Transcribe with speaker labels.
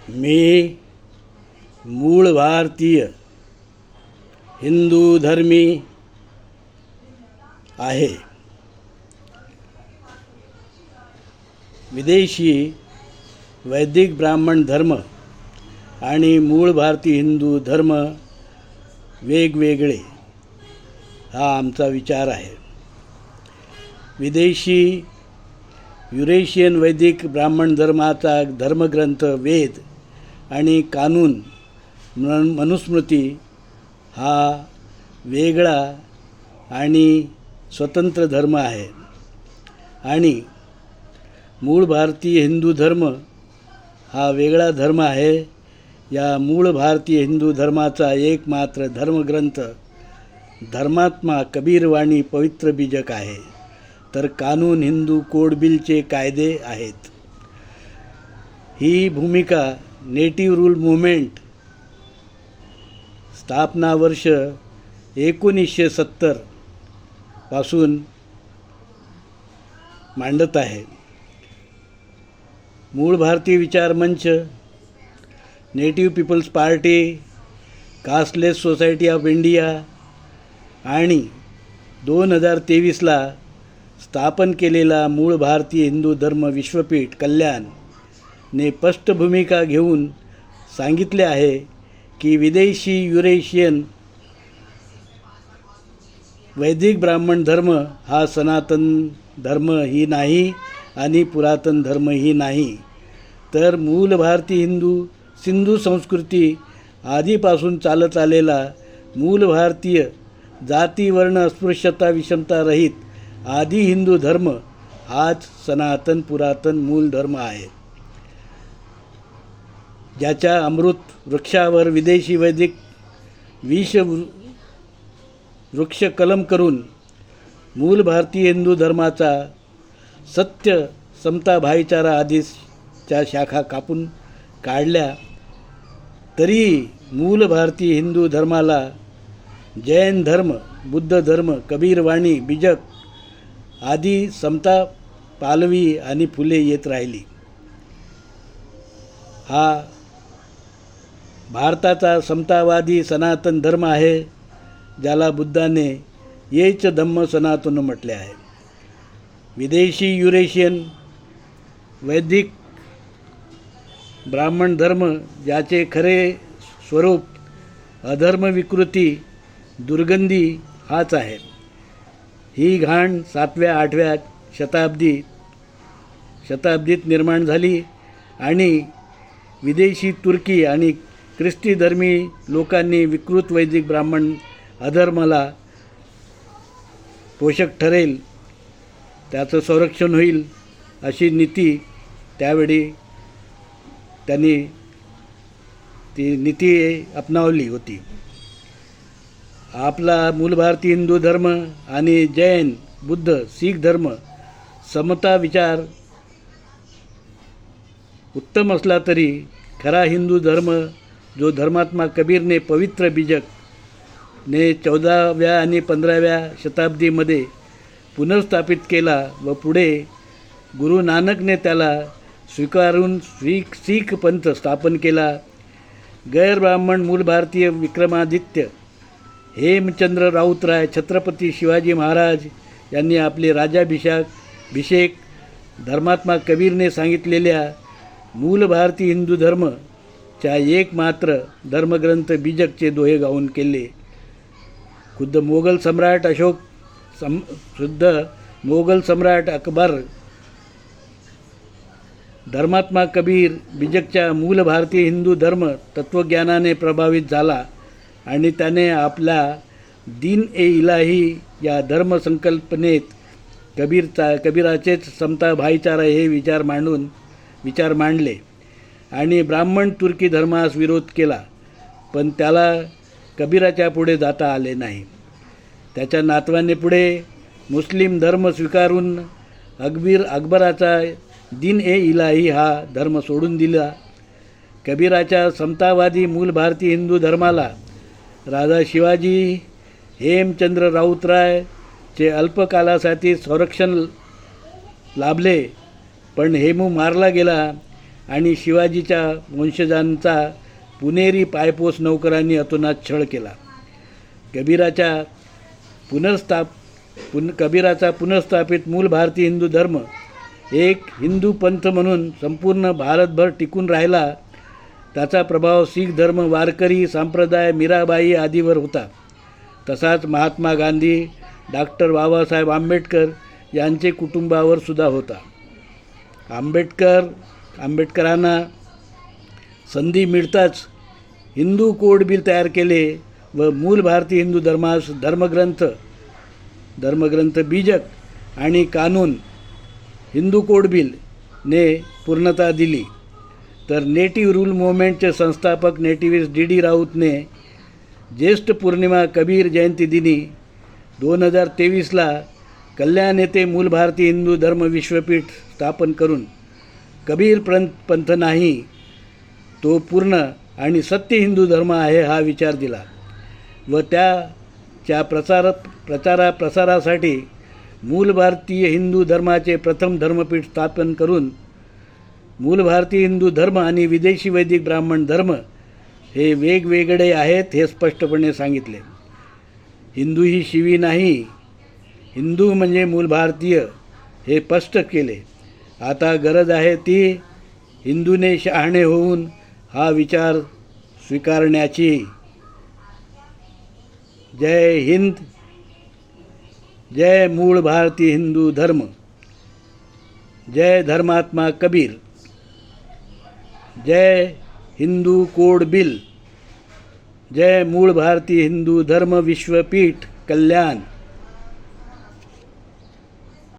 Speaker 1: मी मूळ भारतीय हिंदू धर्मी आहे. विदेशी वैदिक ब्राह्मण धर्म आणि मूळ भारतीय हिंदू धर्म वेगवेगळे हा आमचा विचार आहे. विदेशी युरेशियन वैदिक ब्राह्मण धर्माचा धर्मग्रंथ वेद आणि कानून मनुस्मृती हा वेगळा आणि स्वतंत्र धर्म आहे आणि मूळ भारतीय हिंदू धर्म हा वेगळा धर्म आहे. या मूळ भारतीय हिंदू धर्माचा एकमात्र धर्मग्रंथ धर्मात्मा कबीरवाणी पवित्र बीजक आहे, तर कानून हिंदू कोडबिलचे कायदे आहेत. ही भूमिका नेटिव्ह रूल मूव्हमेंट स्थापना वर्ष 1970 पासून मांडत आहे. मूळ भारतीय विचार मंच, native peoples party, casteless society of India आणि 2023ला स्थापन केलेला मूळ भारतीय हिंदू धर्म विश्वपीठ कल्याण ने स्पष्ट भूमिका घेऊन सांगितले आहे की विदेशी युरेशियन वैदिक ब्राह्मण धर्म हा सनातन धर्मही नाही आणि पुरातन धर्मही नाही, तर मूळ भारतीय हिंदू सिंधू संस्कृती आधीपासून चालत आलेला मूळ भारतीय जाती वर्ण अस्पृश्यता विषमता रहित आदी हिंदू धर्म हाच सनातन पुरातन मूल धर्म आहे. ज्याच्या अमृत वृक्षावर विदेशी वैदिक विष वृक्ष कलम करून मूल भारतीय हिंदू धर्माचा सत्य समता भाईचारा आदीच्या शाखा कापून काढल्या, तरी मूल भारतीय हिंदू धर्माला जैन धर्म, बुद्ध धर्म, कबीरवाणी बीजक आदी समता पालवी आणि फुले येत राहिली. हा भारताचा समतावादी सनातन धर्म आहे, ज्याला बुद्धाने येच धम्म सनातन म्हटले आहे. विदेशी युरेशियन वैदिक ब्राह्मण धर्म ज्याचे खरे स्वरूप अधर्म विकृती दुर्गंधी हाच आहे. ही घाण 7व्या-8व्या शताब्दीत निर्माण झाली आणि विदेशी तुर्की आणि ख्रिस्ती धर्मी लोकांनी विकृत वैदिक ब्राह्मण अधर्माला पोषक ठरेल, त्याचं संरक्षण होईल अशी नीती त्यावेळी त्यांनी ती नीती अपनावली होती. आपला मूल भारतीय हिंदू धर्म आणि जैन, बुद्ध, शीख धर्म समता विचार उत्तम असला तरी खरा हिंदू धर्म जो धर्मात्मा कबीरने पवित्र बीजक ने 14व्या आणि 15व्या शताब्दीमध्ये पुनर्स्थापित केला व पुढे गुरु नानकने त्याला स्वीकारून शीख पंथ स्थापन केला. गैरब्राह्मण मूल भारतीय विक्रमादित्य हेमचंद्र राऊतराय छत्रपती शिवाजी महाराज यांनी आपले राज्याभिषेक धर्मात्मा कबीरने सांगितलेल्या मूल भारतीय हिंदू धर्मच्या एकमात्र धर्मग्रंथ बीजकचे दोहे गाऊन केले. खुद्द मोगल सम्राट अकबर धर्मात्मा कबीर बीजकच्या मूल भारतीय हिंदू धर्म तत्त्वज्ञानाने प्रभावित झाला आणि त्याने आपल्या दीन ए इलाही या धर्मसंकल्पनेत कबीराचेच समता भाईचारा हे विचार मांडले आणि ब्राह्मण तुर्की धर्मास विरोध केला, पण त्याला कबीराच्या पुढे जाता आले नाही. त्याच्या नातवाने पुढे मुस्लिम धर्म स्वीकारून अकबराचा दीन ए इलाही हा धर्म सोडून दिला. कबीराच्या समतावादी मूल भारतीय हिंदू धर्माला राजा शिवाजी हेमचंद्र राऊतरायचे अल्पकालासाठी संरक्षण लाभले, पण हेमू मारला गेला आणि शिवाजीच्या वंशजांचा पुणेरी पायपोस नौकरांनी अतोनात छळ केला. कबीराचा पुनर्स्थापित मूल भारतीय हिंदू धर्म एक हिंदू पंथ म्हणून संपूर्ण भारतभर टिकून राहिला. त्याचा प्रभाव शीख धर्म, वारकरी संप्रदाय, मीराबाई आदीवर होता. तसाच महात्मा गांधी, डॉक्टर बाबासाहेब आंबेडकर यांचे कुटुंबावर सुद्धा होता. आंबेडकरांना संधी मिळताच हिंदू कोड बिल तयार केले व मूल भारतीय हिंदू धर्मास धर्मग्रंथ बीजक आणि कानून हिंदू कोड बिलने पूर्णता दिली. तर नेटिव्ह रूल मूव्हमेंटचे संस्थापक नेटिव्हिस्ट डी राऊतने ज्येष्ठ पौर्णिमा कबीर जयंती दिनी 2023ला कल्याण येथे मूल भारतीय हिंदू धर्म विश्वपीठ स्थापन करून कबीर पंथ नाही, तो पूर्ण आणि सत्य हिंदू धर्म आहे हा विचार दिला व त्याच्या प्रसारासाठी मूल भारतीय हिंदू धर्माचे प्रथम धर्मपीठ स्थापन करून मूल भारतीय हिंदू धर्म आणि विदेशी वैदिक ब्राह्मण धर्म हे वेगवेगळे आहेत हे स्पष्टपणे सांगितले. हिंदू ही शिवी नाही, हिंदू म्हणजे मूल भारतीय हे स्पष्ट केले. आता गरज आहे ती हिंदूने शहाणे होऊन हा विचार स्वीकारण्याची. जय हिंद, जय मूळ भारतीय हिंदू धर्म, जय धर्मात्मा कबीर, जय हिंदू कोड बिल, जय मूळ भारतीय हिंदू धर्म विश्वपीठ कल्याण.